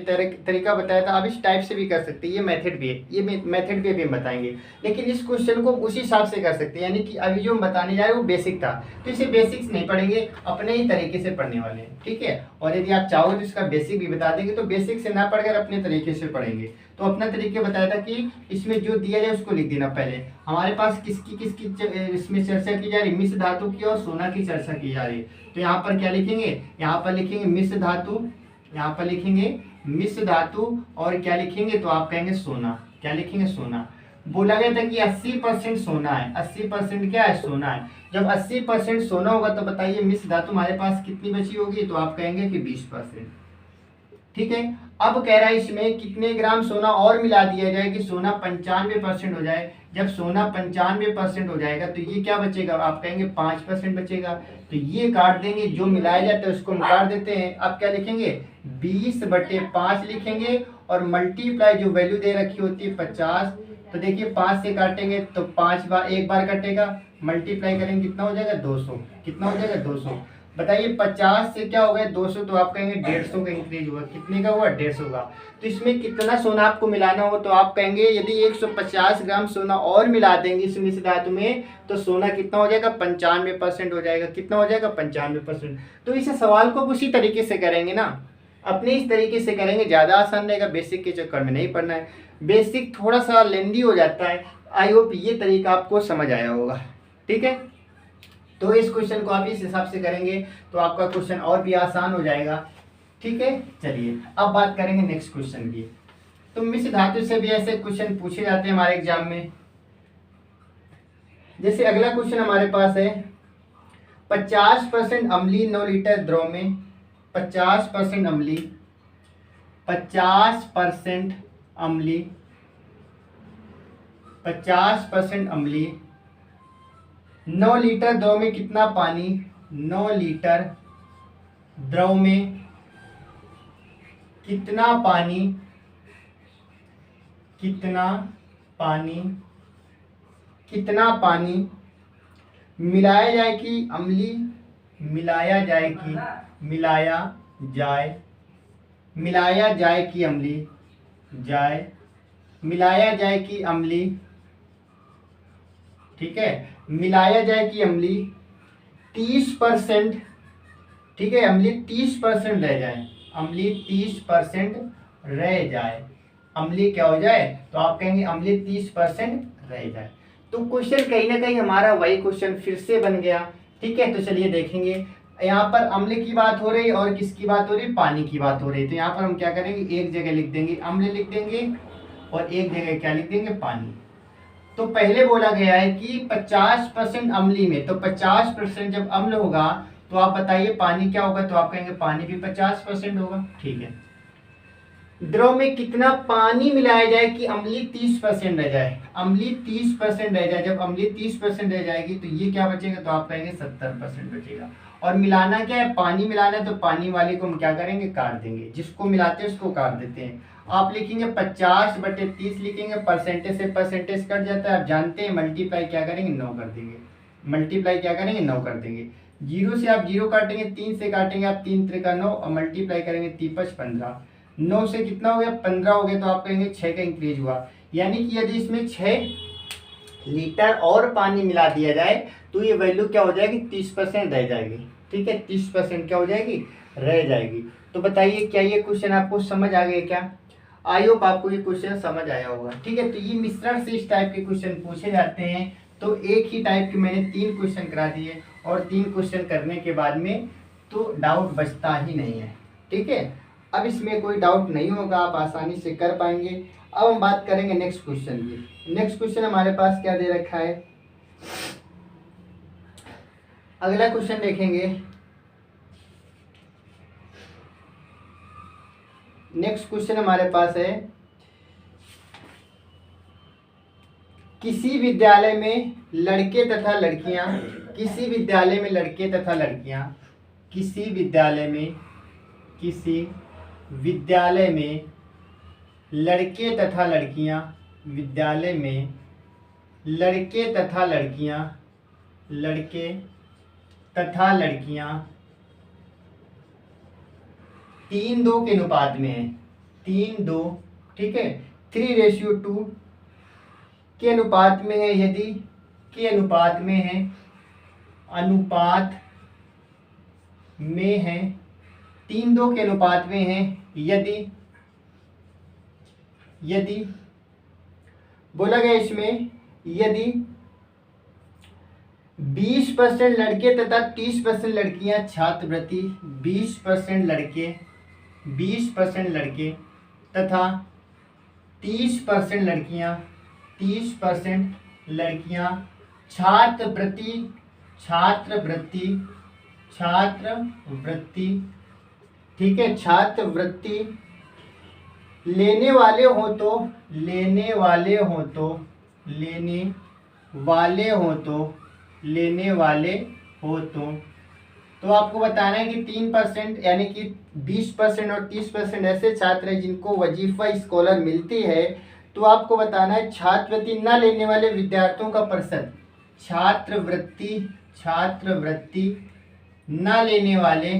तरीका बताया था आप इस टाइप से भी कर सकते हैं। ये मेथड भी है, ये मेथड भी अभी हम बताएंगे, लेकिन इस क्वेश्चन को उसी हिसाब से कर सकते हैं। यानी कि अभी जो हम बताने जा रहे हैं वो बेसिक था, तो इसे बेसिक्स नहीं पढ़ेंगे, अपने ही तरीके से पढ़ने वाले हैं, ठीक है। और यदि आप चाहो तो इसका बेसिक भी बता देंगे, तो बेसिक से ना पढ़कर अपने तरीके से पढ़ेंगे। तो अपना तरीके बताया था कि इसमें जो दिया जाए उसको लिख देना। पहले हमारे पास किसकी किसकी इसमें चर्चा की जा रही, मिश्र धातु की और सोना की चर्चा की जा रही है। तो यहाँ पर क्या लिखेंगे, यहाँ पर लिखेंगे मिश्र धातु, यहाँ पर लिखेंगे मिश्र धातु और क्या लिखेंगे, तो आप कहेंगे सोना। क्या लिखेंगे, सोना। बोला गया था कि 80% सोना है, 80% क्या है, सोना है। जब 80% सोना होगा तो बताइए मिश्र धातु हमारे पास कितनी बची होगी, तो आप कहेंगे कि 20%। ठीक है। अब कह रहा है इसमें कितने ग्राम सोना और मिला दिया जाए कि सोना 95% हो जाए। जब सोना 95% हो जाएगा तो ये क्या बचेगा, आप कहेंगे 5% बचेगा। तो ये काट देंगे, जो मिलाया जाता है उसको हम काट देते हैं। अब क्या लिखेंगे, 20/5 लिखेंगे और मल्टीप्लाई जो वैल्यू दे रखी होती है 50। तो देखिए 5 से काटेंगे तो 5 बार एक बार कटेगा, मल्टीप्लाई करेंगे कितना हो जाएगा, 200। कितना हो जाएगा, 200। बताइए 50 से क्या हो गया 200, तो आप कहेंगे 150 का इंक्रीज हुआ। कितने का हुआ, 150 का। तो इसमें कितना सोना आपको मिलाना हो, तो आप कहेंगे यदि 150 ग्राम सोना और मिला देंगे इस मिश्र धातु में तो सोना कितना हो जाएगा, 95% हो जाएगा। कितना हो जाएगा, 95%। तो इस सवाल को उसी तरीके से करेंगे ना, अपने इस तरीके से करेंगे, ज़्यादा आसान रहेगा। बेसिक के चक्कर में नहीं पढ़ना है, बेसिक थोड़ा सा लेंदी हो जाता है। आई होप ये तरीका आपको समझ आया होगा। ठीक है, तो इस क्वेश्चन को आप इस हिसाब से करेंगे तो आपका क्वेश्चन और भी आसान हो जाएगा। ठीक है, चलिए अब बात करेंगे नेक्स्ट क्वेश्चन की। तो मिश्र धातु से भी ऐसे क्वेश्चन पूछे जाते हैं हमारे एग्जाम में। जैसे अगला क्वेश्चन हमारे पास है 50% अम्लीय 9 लीटर द्रव में, 50% अम्लीय, 50% अम्लीय, 50% अम्लीय 9 लीटर द्रव में कितना पानी, 9 लीटर द्रव में कितना पानी, कितना पानी, कितना पानी मिलाया जाए कि अम्लीय, मिलाया जाए कि, मिलाया जाए, मिलाया जाए कि अम्लीय, जाए, मिलाया जाए कि अम्लीय। ठीक है, मिलाया जाए कि अम्लीय 30%। ठीक है, अम्लीय 30% रह जाए, अम्लीय 30% रह जाए, अम्लीय क्या हो जाए, तो आप कहेंगे अम्लीय 30% रह जाए। तो क्वेश्चन कहीं ना कहीं हमारा वही क्वेश्चन फिर से बन गया। ठीक है, तो चलिए देखेंगे, यहाँ पर अम्ल की बात हो रही और किसकी बात हो रही, पानी की बात हो रही। तो यहाँ पर हम क्या करेंगे, एक जगह लिख देंगे अम्ल लिख देंगे और एक जगह क्या लिख देंगे, पानी। तो पहले बोला गया है कि 50% अम्लीय में, तो 50% जब अम्ल होगा तो आप बताइए पानी क्या होगा, तो आप कहेंगे पानी भी 50% होगा। ठीक है, द्रव में कितना पानी मिलाया जाए कि अम्लीय 30% रह जाए, अम्लीय 30% रह जाए। जब अम्लीय 30% रह जाएगी तो ये क्या बचेगा, तो आप कहेंगे 70% बचेगा। और मिलाना क्या है, पानी मिलाना है, तो पानी वाले को हम क्या करेंगे, काट देंगे, जिसको मिलाते हैं उसको काट देते हैं। आप लिखेंगे 50/30 लिखेंगे, परसेंटेज से परसेंटेज कट जाता है, आप जानते हैं। मल्टीप्लाई क्या करेंगे, 9 कर देंगे, मल्टीप्लाई क्या करेंगे, 9 कर देंगे। 0 से आप 0 काटेंगे, 3 से काटेंगे आप 3 3 का 9 और मल्टीप्लाई करेंगे 3 5 15। 9 से कितना हो गया, 15 हो गया, तो आप कहेंगे 6 का इंक्रीज हुआ। यानी कि यदि इसमें 6 लीटर और पानी मिला दिया जाए तो ये वैल्यू क्या हो जाएगी, 30% रह जाएगी। ठीक है, 30% क्या हो जाएगी, रह जाएगी। तो बताइए क्या ये क्वेश्चन आपको समझ आ गया क्या, आई होप आपको ये क्वेश्चन समझ आया होगा। ठीक है, तो ये मिश्रण से इस टाइप के क्वेश्चन पूछे जाते हैं। तो एक ही टाइप के मैंने 3 क्वेश्चन करा दिए और 3 क्वेश्चन करने के बाद में तो डाउट बचता ही नहीं है। ठीक है, अब इसमें कोई डाउट नहीं होगा, आप आसानी से कर पाएंगे। अब हम बात करेंगे नेक्स्ट क्वेश्चन की। नेक्स्ट क्वेश्चन हमारे पास क्या दे रखा है, अगला क्वेश्चन देखेंगे। नेक्स्ट क्वेश्चन हमारे पास है, किसी विद्यालय में लड़के तथा लड़कियां, किसी विद्यालय में लड़के तथा लड़कियां, किसी विद्यालय में, किसी विद्यालय में लड़के तथा लड़कियां, विद्यालय में लड़के तथा लड़कियां, लड़के तथा लड़कियां 3:2 के अनुपात में है, 3:2। ठीक है, 3:2 के अनुपात में है। यदि के अनुपात में है, अनुपात में है, 3:2 के अनुपात में है, यदि यदि बोला गया इसमें, यदि 20% लड़के तथा 30% लड़कियां छात्रवृत्ति, 20% लड़के तथा 30% लड़कियां छात्रवृत्ति, ठीक है, छात्रवृत्ति लेने वाले हो तो आपको बताना है कि 3% यानी कि 20% और 30% ऐसे छात्र हैं जिनको वजीफा स्कॉलर मिलती है। तो आपको बताना है छात्रवृत्ति न लेने वाले विद्यार्थियों का प्रतिशत, छात्रवृत्ति न लेने वाले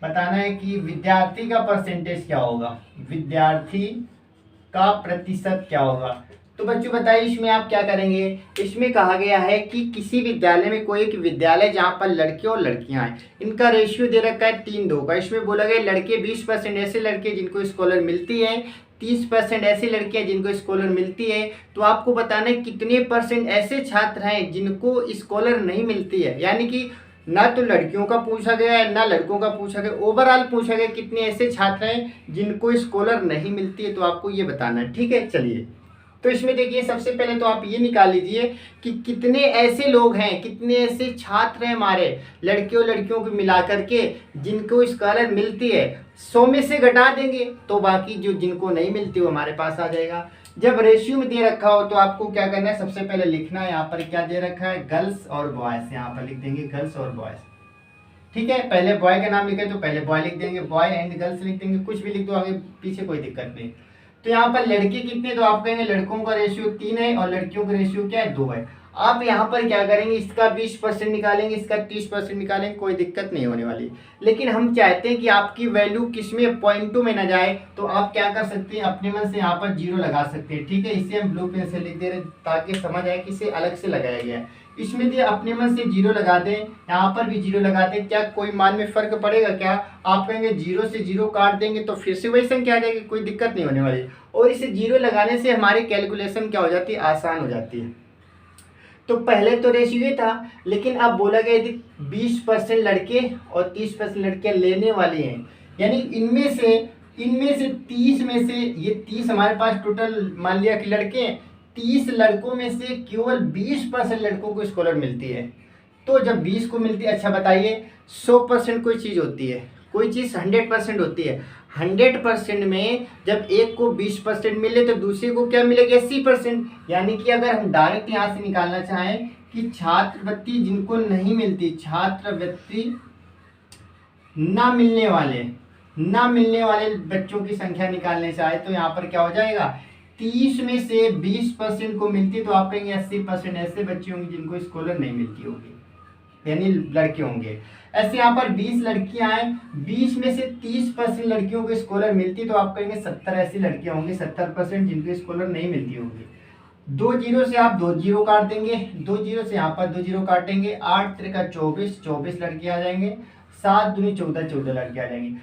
बताना है कि विद्यार्थी का परसेंटेज क्या होगा, विद्यार्थी का प्रतिशत क्या होगा। तो बच्चों बताइए इसमें आप क्या करेंगे। इसमें कहा गया है कि किसी विद्यालय में, कोई एक विद्यालय जहाँ पर लड़के और लड़कियां हैं, इनका रेशियो दे रखा है 3:2 का। इसमें बोला गया लड़के 20% ऐसे लड़के जिनको स्कॉलर मिलती है, 30% ऐसे लड़कियां जिनको स्कॉलर मिलती है। तो आपको बताना है कितने % ऐसे छात्र हैं जिनको स्कॉलर नहीं मिलती है। यानी कि ना तो लड़कियों का पूछा गया है ना लड़कों का पूछा गया, ओवरऑल पूछा गया कितने ऐसे छात्र हैं जिनको स्कॉलर नहीं मिलती है। तो आपको ये बताना है, ठीक है। चलिए तो इसमें देखिए सबसे पहले तो आप ये निकाल लीजिए कि कितने ऐसे लोग हैं, कितने ऐसे छात्र हैं हमारे लड़कियों लड़कियों को मिला करके जिनको स्कॉलर मिलती है। 100 में से घटा देंगे तो बाकी जो जिनको नहीं मिलती वो हमारे पास आ जाएगा। जब रेशियो में दे रखा हो तो आपको क्या करना है, सबसे पहले लिखना है यहाँ पर क्या दे रखा है, गर्ल्स और बॉयज। यहाँ पर लिख देंगे गर्ल्स और बॉयज, ठीक है। पहले बॉय का नाम लिखे तो पहले बॉय लिख देंगे, बॉय एंड गर्ल्स लिख देंगे, कुछ भी लिख दो आगे पीछे कोई दिक्कत नहीं। तो यहाँ पर लड़के कितने, तो आप कहेंगे लड़कों का रेशियो 3 है और लड़कियों का रेशियो क्या है, 2 है। आप यहाँ पर क्या करेंगे, इसका 20% निकालेंगे, इसका 30% निकालेंगे, कोई दिक्कत नहीं होने वाली। लेकिन हम चाहते हैं कि आपकी वैल्यू किसमें, पॉइंटों में न जाए। तो आप क्या कर सकते हैं, अपने मन से यहाँ पर 0 लगा सकते हैं, ठीक है। इसे हम ब्लू पेन से लिख दे रहे हैं ताकि समझ आए कि इसे अलग से लगाया गया है। इसमें दिए अपने मन से 0 लगा दें, यहाँ पर भी 0 लगा दें, क्या कोई मान में फर्क पड़ेगा क्या। आप कहेंगे 0 से 0 काट देंगे तो फिर से वही संख्या आ जाएगी, कोई दिक्कत नहीं होने वाली। और इसे 0 लगाने से हमारी कैलकुलेशन क्या हो जाती है, आसान हो जाती है। तो पहले तो रेशियो था, लेकिन अब बोला गया यदि 20% लड़के और 30% लड़कियां लेने वाली हैं, यानी इनमें से 30 में से, ये 30 हमारे पास टोटल मान लिया कि लड़के हैं, 30 लड़कों में से केवल 20% लड़कों को स्कॉलर मिलती है। तो जब 20 को मिलती है, अच्छा बताइए 100% कोई चीज़ होती है, कोई चीज़ 100% होती है। 100% में जब एक को 20% मिले तो दूसरे को क्या मिलेगा, 80%। यानी कि अगर हम डायरेक्ट यहाँ से निकालना चाहें कि छात्रवृत्ति जिनको नहीं मिलती, छात्रवृत्ति ना मिलने वाले बच्चों की संख्या निकालने चाहे तो यहाँ पर क्या हो जाएगा, 30 में से 20% को मिलती तो आप कहेंगे 80% ऐसे बच्चे होंगे जिनको स्कॉलर नहीं मिलती होगी, यानी लड़के होंगे। ऐसे यहाँ पर 20 लड़कियां हैं, 20 में से 30% लड़कियों को स्कॉलर मिलती तो आप कहेंगे 70 ऐसी लड़कियां होंगी, 70% जिनको स्कॉलर नहीं मिलती होगी। 2 जीरो से आप 2 जीरो काट देंगे, 2 जीरो से यहाँ पर 2 जीरो काटेंगे, 8 त्रिका 24 लड़कियां आ जाएंगे, 7 दूनी 14 लड़कियां आ जाएंगी।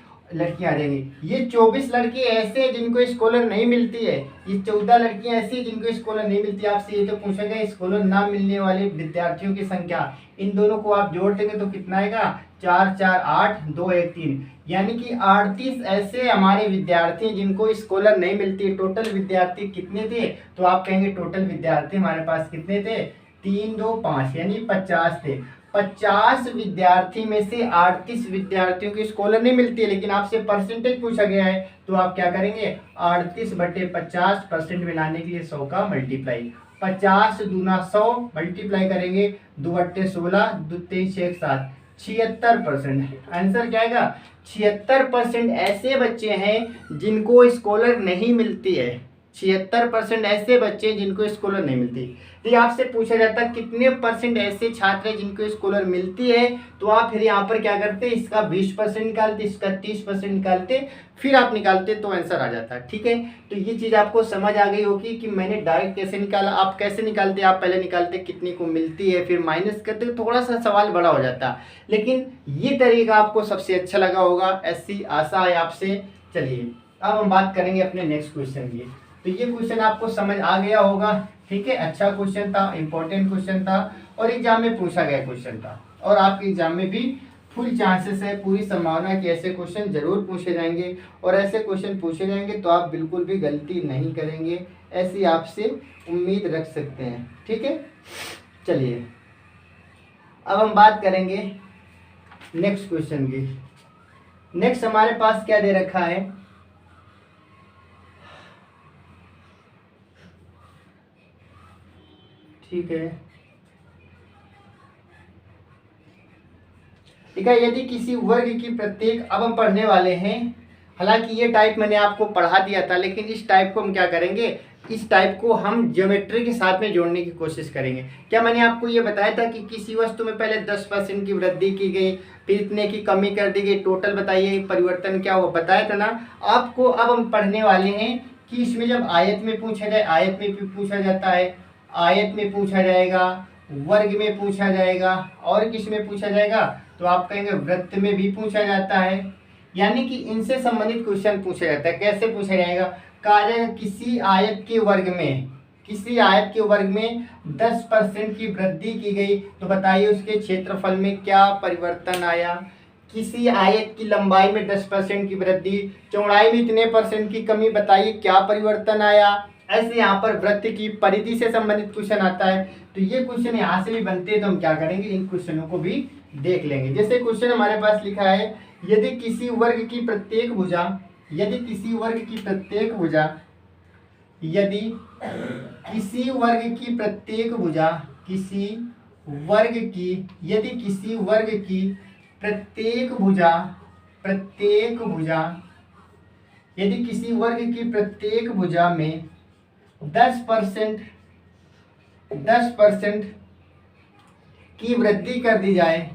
ये 24 लड़के ऐसे हैं जिनको स्कॉलर नहीं मिलती है, ये 14 लड़कियां ऐसी हैं जिनको स्कॉलर नहीं मिलती। आपसे ये तो पूछा गया स्कॉलर ना मिलने वाले विद्यार्थियों की संख्या, इन दोनों को आप जोड़ देंगे तो कितना आएगा, 4 4 8 2 1 3, यानी कि 38 ऐसे हमारे विद्यार्थी जिनको स्कॉलर नहीं मिलती। टोटल विद्यार्थी कितने थे, तो आप कहेंगे टोटल विद्यार्थी हमारे पास कितने थे, 3 2 5 यानी 50 थे। 50 विद्यार्थी में से 38 विद्यार्थियों की स्कॉलर नहीं मिलती है, लेकिन आपसे परसेंटेज पूछा गया है तो आप क्या करेंगे, 38/50% में लाने के लिए 100 का मल्टीप्लाई, 50 दूना 100 मल्टीप्लाई करेंगे, 2 8 16 2 3 6 7, 76%। आंसर क्या आएगा, 76% ऐसे बच्चे हैं जिनको स्कॉलर नहीं मिलती है। 76% ऐसे बच्चे हैं जिनको स्कॉलर नहीं मिलती। यदि आपसे पूछा जाता है कितने % ऐसे छात्र हैं जिनको स्कॉलर मिलती है, तो आप फिर यहाँ पर क्या करते, इसका 20% निकालते, इसका 30% निकालते, फिर आप निकालते तो आंसर आ जाता है। ठीक है, तो ये चीज़ आपको समझ आ गई होगी कि मैंने डायरेक्ट कैसे निकाला। आप कैसे निकालते, आप पहले निकालते कितनी को मिलती है, फिर माइनस करते, थोड़ा सा सवाल बड़ा हो जाता, लेकिन ये तरीका आपको सबसे अच्छा लगा होगा, ऐसी आशा है आपसे। चलिए अब हम बात करेंगे अपने नेक्स्ट क्वेश्चन की। तो ये क्वेश्चन आपको समझ आ गया होगा। ठीक है, अच्छा क्वेश्चन था, इंपॉर्टेंट क्वेश्चन था और एग्जाम में पूछा गया क्वेश्चन था, और आपके एग्जाम में भी फुल चांसेस है, पूरी संभावना है कि ऐसे क्वेश्चन जरूर पूछे जाएंगे, और ऐसे क्वेश्चन पूछे जाएंगे तो आप बिल्कुल भी गलती नहीं करेंगे, ऐसी आपसे उम्मीद रख सकते हैं। ठीक है, चलिए अब हम बात करेंगे नेक्स्ट क्वेश्चन की। नेक्स्ट हमारे पास क्या दे रखा है, ठीक है, ठीक है, यदि किसी वर्ग की प्रत्येक, अब हम पढ़ने वाले हैं, हालांकि ये टाइप मैंने आपको पढ़ा दिया था, लेकिन इस टाइप को हम क्या करेंगे, इस टाइप को हम ज्योमेट्री के साथ में जोड़ने की कोशिश करेंगे। क्या मैंने आपको ये बताया था कि किसी वस्तु में पहले 10% की वृद्धि की गई, फिर इतने की कमी कर दी गई, टोटल बताइए परिवर्तन क्या हुआ, बताया था ना आपको। अब हम पढ़ने वाले हैं कि इसमें जब आयत में पूछा जाए, आयत में भी पूछा जाता है, आयत में पूछा जाएगा, वर्ग में पूछा जाएगा, और किस में पूछा जाएगा, तो आप कहेंगे वृत्त में भी पूछा जाता है, यानी कि इनसे संबंधित क्वेश्चन पूछा जाता है। कैसे पूछा जाएगा, कार्य किसी आयत के वर्ग में, किसी आयत के वर्ग में 10% की वृद्धि की गई, तो बताइए उसके क्षेत्रफल में क्या परिवर्तन आया। किसी आयत की लंबाई में 10% की वृद्धि, चौड़ाई में इतने % की कमी, बताइए क्या परिवर्तन आया। ऐसे यहाँ पर वृत्त की परिधि से संबंधित क्वेश्चन आता है, तो ये क्वेश्चन यहाँ से भी बनते हैं, तो हम क्या करेंगे, इन क्वेश्चनों को भी देख लेंगे। जैसे क्वेश्चन हमारे पास लिखा है, यदि किसी वर्ग की प्रत्येक भुजा, यदि किसी वर्ग की प्रत्येक भुजा, यदि किसी वर्ग की प्रत्येक भुजा, किसी वर्ग की, यदि किसी वर्ग की प्रत्येक भुजा, प्रत्येक भुजा, यदि किसी वर्ग की प्रत्येक भुजा में 10% की वृद्धि कर दी जाए,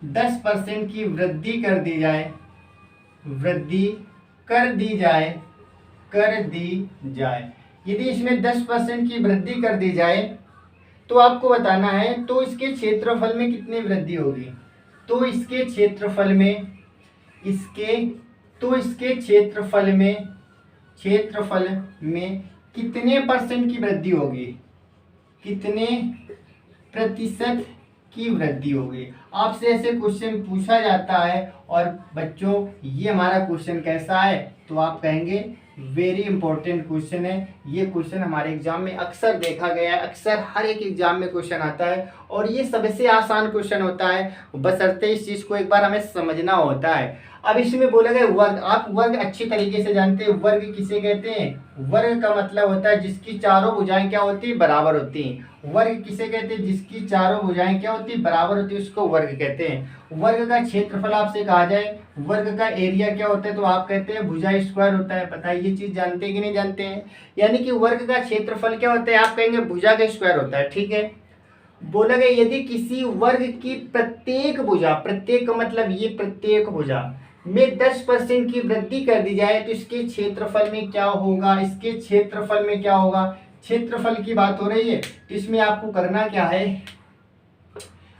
10% की वृद्धि कर दी जाए, वृद्धि कर दी जाए, कर दी जाए, यदि इसमें 10% की वृद्धि कर दी जाए, तो आपको बताना है तो इसके क्षेत्रफल में कितनी वृद्धि होगी। तो इसके क्षेत्रफल में, इसके क्षेत्रफल में, क्षेत्रफल में कितने % की वृद्धि होगी, कितने प्रतिशत की वृद्धि होगी। आपसे ऐसे क्वेश्चन पूछा जाता है, और बच्चों ये हमारा क्वेश्चन कैसा है, तो आप कहेंगे वेरी इंपॉर्टेंट क्वेश्चन है। ये क्वेश्चन हमारे एग्जाम में अक्सर देखा गया है, अक्सर हर एक एग्जाम में क्वेश्चन आता है, और ये सबसे आसान क्वेश्चन होता है, बशर्ते इस चीज़ को एक बार हमें समझना होता है। अब इसमें बोला गया वर्ग, आप वर्ग अच्छी तरीके से जानते हैं। वर्ग किसे कहते हैं, वर्ग का मतलब होता है जिसकी चारों भुजाएं क्या होती है, बराबर होती हैं। वर्ग किसे कहते हैं, जिसकी चारों भुजाएं क्या होती है, बराबर होती है, उसको वर्ग कहते हैं। वर्ग का क्षेत्रफल आपसे कहा जाए, वर्ग का एरिया क्या होता है, तो आप कहते हैं भुजा स्क्वायर होता है। पता है ये चीज जानते हैं कि नहीं जानते हैं, यानी कि वर्ग का क्षेत्रफल क्या होता है, आप कहेंगे भुजा का स्क्वायर होता है। ठीक है, बोला गया यदि किसी वर्ग की प्रत्येक भुजा, प्रत्येक का मतलब ये प्रत्येक भुजा में 10% की वृद्धि कर दी जाए, तो इसके क्षेत्रफल में क्या होगा, इसके क्षेत्रफल में क्या होगा, क्षेत्रफल की बात हो रही है, तो इसमें आपको करना क्या है,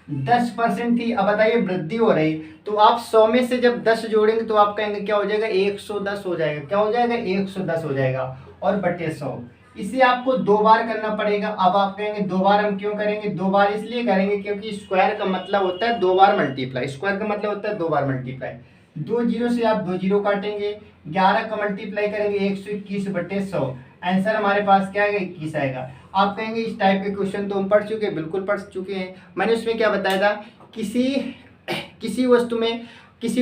10% थी, अब बताइए वृद्धि हो रही, तो आप 100 में से जब 10 जोड़ेंगे तो आप कहेंगे क्या हो जाएगा, 110 हो जाएगा। क्या हो जाएगा, 110 हो जाएगा, और बटे 100। इसे आपको 2 बार करना पड़ेगा। अब आप कहेंगे 2 बार हम क्यों करेंगे, 2 बार इसलिए करेंगे क्योंकि स्क्वायर का मतलब होता है 2 बार मल्टीप्लाई, स्क्वायर का मतलब होता है 2 बार मल्टीप्लाई। 2 जीरो से आप 2 जीरो काटेंगे, 11 का मल्टीप्लाई करेंगे 121 बटे 100, आंसर हमारे पास क्या आएगा, 21 आएगा। आप कहेंगे इस टाइप के क्वेश्चन तो हम पढ़ चुके हैं, बिल्कुल पढ़ चुके हैं। मैंने उसमें क्या बताया था, किसी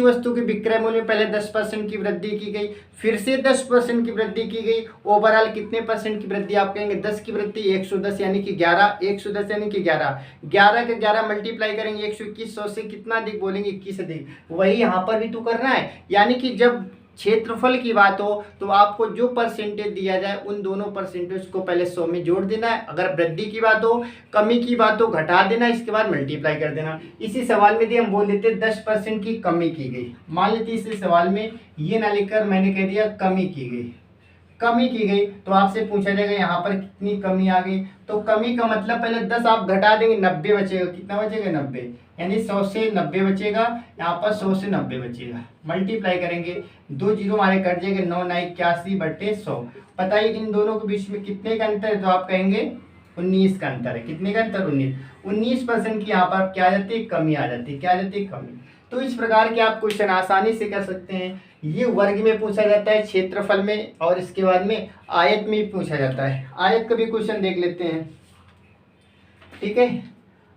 वस्तु के विक्रय मूल्य में पहले 10% की वृद्धि की गई, फिर से 10% की वृद्धि की गई, ओवरऑल कितने % की वृद्धि, आप कहेंगे 10 की वृद्धि, 110 यानी कि 11, 110 यानी कि 11, 11 के 11 मल्टीप्लाई करेंगे 121, 100 से कितना अधिक बोलेंगे, 21 अधिक। वही यहाँ पर भी तो करना है, यानी कि जब क्षेत्रफल की बात हो तो आपको जो परसेंटेज दिया जाए उन दोनों परसेंटेज को पहले 100 में जोड़ देना है। अगर वृद्धि की बात हो, कमी की बात हो, घटा देना, इसके बाद मल्टीप्लाई कर देना। इसी सवाल में हम बोल देते 10% की कमी की गई, मान लेते इसी सवाल में ये ना लिखकर मैंने कह दिया कमी की गई। कमी की गई तो आपसे पूछा जाएगा यहाँ पर कितनी कमी आ गई। तो कमी का मतलब पहले 10 आप घटा देंगे, 90 बचेगा। कितना बचेगा? 90, यानी 100 से 90 बचेगा, यहाँ पर 100 से 90 बचेगा। मल्टीप्लाई करेंगे, 2 जीरो हमारे कट जाएंगे, 9 9 81/100। बताइए इन दोनों के बीच में कितने का अंतर है? तो आप कहेंगे 19 का अंतर है। कितने का अंतर? 19% की यहाँ पर क्या आ जाती है? कमी आ जाती है। क्या आ जाती है? कमी। तो इस प्रकार के आप क्वेश्चन आसानी से कर सकते हैं। ये वर्ग में पूछा जाता है, क्षेत्रफल में, और इसके बाद में आयत में भी पूछा जाता है। आयत का भी क्वेश्चन देख लेते हैं, ठीक है।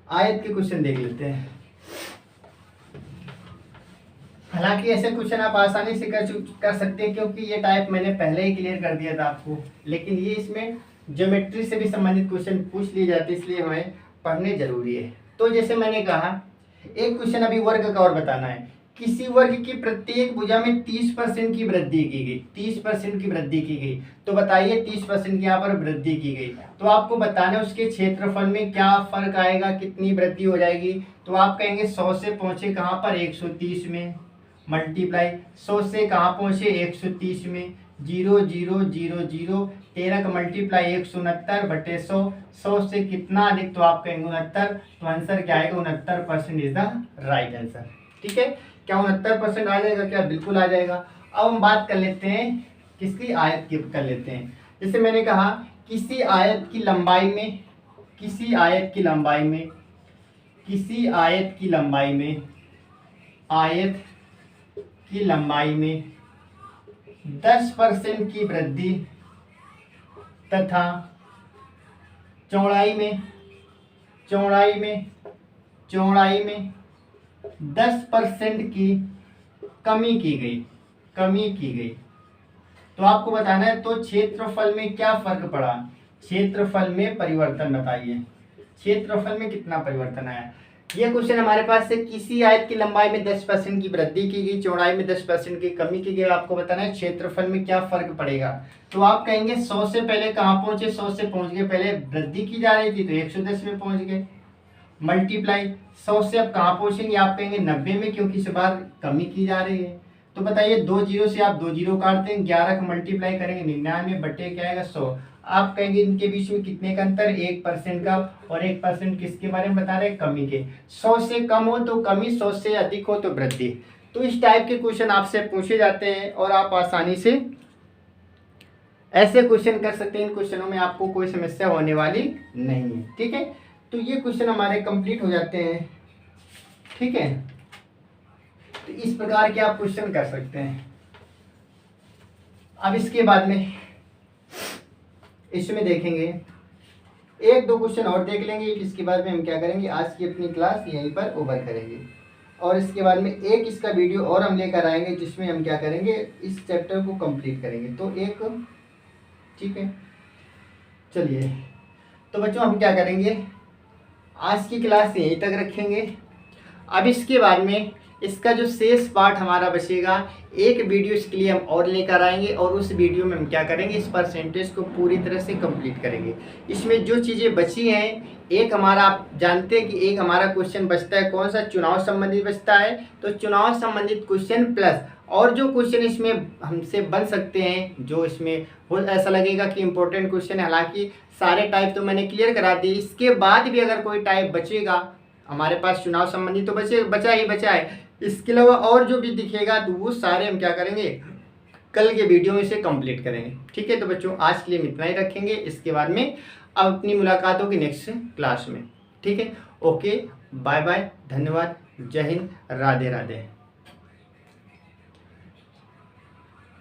आयत के क्वेश्चन देख लेते हैं। हालांकि ऐसे क्वेश्चन आप आसानी से कर सकते हैं, क्योंकि ये टाइप मैंने पहले ही क्लियर कर दिया था आपको। लेकिन ये इसमें ज्योमेट्री से भी संबंधित क्वेश्चन पूछ लिए जाते हैं, इसलिए हमें पढ़ने जरूरी है। तो जैसे मैंने कहा, एक क्वेश्चन अभी वर्ग का और बताना है। किसी वर्ग की प्रत्येक भुजा में 30% की वृद्धि की गई। 30% की वृद्धि की गई, तो बताइए 30% की यहाँ पर वृद्धि की गई, तो आपको बताना है उसके क्षेत्रफल में क्या फर्क आएगा, कितनी वृद्धि हो जाएगी। तो आप कहेंगे 100 से पहुंचे कहाँ पर? 130 में, मल्टीप्लाई 100 से कहाँ पहुंचे? 130 में, 0 0 0 0, 13 का मल्टीप्लाई 169/100। 100 से कितना अधिक? तो आप कहेंगे 69। तो आंसर क्या आएगा? 69% इज द राइट आंसर। ठीक है, क्या 69% आ जाएगा? क्या बिल्कुल आ जाएगा। अब हम बात कर लेते हैं किसकी? आयत की कर लेते हैं। जैसे मैंने कहा, किसी आयत की लंबाई में, किसी आयत की लंबाई में, किसी आयत की लंबाई में, आयत की लंबाई में 10% की वृद्धि तथा चौड़ाई में, चौड़ाई में, चौड़ाई में 10% की कमी की गई, कमी की गई। तो आपको बताना है तो क्षेत्रफल में क्या फर्क पड़ा, क्षेत्रफल में परिवर्तन बताइए। क्षेत्रफल में कितना परिवर्तन आया? ये क्वेश्चन हमारे पास है। किसी आयत की लंबाई में 10% की वृद्धि की गई, चौड़ाई में 10% की कमी की गई। आपको बताना है क्षेत्रफल में क्या फर्क पड़ेगा। तो आप कहेंगे 100 से पहले कहाँ पहुंचे? 100 से पहुंच गए, पहले वृद्धि की जा रही थी तो 110 में पहुंच गए। मल्टीप्लाई 100 से अब कहाँ पहुंचेंगे? आप कहेंगे 90 में, क्योंकि इस बार कमी की जा रही है। तो बताइए 2 जीरो से आप 2 जीरो काटते हैं, 11 का मल्टीप्लाई करेंगे 99 बटे क्या आएगा? 100। आप कहेंगे इनके बीच में कितने का अंतर? 1% का। और 1% किसके बारे में बता रहे हैं? कमी के। 100 से कम हो तो कमी, 100 से अधिक हो तो वृद्धि। तो इस टाइप के क्वेश्चन आपसे पूछे जाते हैं और आप आसानी से ऐसे क्वेश्चन कर सकते हैं। इन क्वेश्चनों में आपको कोई समस्या होने वाली नहीं है। ठीक है, तो ये क्वेश्चन हमारे कंप्लीट हो जाते हैं। ठीक है, तो इस प्रकार के आप क्वेश्चन कर सकते हैं। अब इसके बाद में इसमें देखेंगे, एक दो क्वेश्चन और देख लेंगे। इसके बाद में हम क्या करेंगे, आज की अपनी क्लास यहीं पर ओवर करेंगे। और इसके बाद में एक इसका वीडियो और हम लेकर आएंगे, जिसमें हम क्या करेंगे, इस चैप्टर को कंप्लीट करेंगे। तो एक, ठीक है, चलिए। तो बच्चों हम क्या करेंगे, आज की क्लास यहीं तक रखेंगे। अब इसके बाद में इसका जो शेष पार्ट हमारा बचेगा, एक वीडियो इसके लिए हम और लेकर आएंगे और उस वीडियो में हम क्या करेंगे, इस परसेंटेज को पूरी तरह से कंप्लीट करेंगे। इसमें जो चीज़ें बची हैं, एक हमारा, आप जानते हैं कि एक हमारा क्वेश्चन बचता है, कौन सा? चुनाव संबंधित बचता है। तो चुनाव संबंधित क्वेश्चन प्लस और जो क्वेश्चन इसमें हमसे बन सकते हैं, जो इसमें हो ऐसा लगेगा कि इंपॉर्टेंट क्वेश्चन है। हालांकि सारे टाइप तो मैंने क्लियर करा दिए, इसके बाद भी अगर कोई टाइप बचेगा हमारे पास चुनाव संबंधी, तो बचा ही बचा है। इसके अलावा और जो भी दिखेगा तो वो सारे हम क्या करेंगे, कल के वीडियो में से कंप्लीट करेंगे। ठीक है, तो बच्चों आज के लिए हम इतना ही रखेंगे। इसके बाद में अब अपनी मुलाकात होगी नेक्स्ट क्लास में। ठीक है, ओके, बाय बाय, धन्यवाद, जय हिंद, राधे राधे।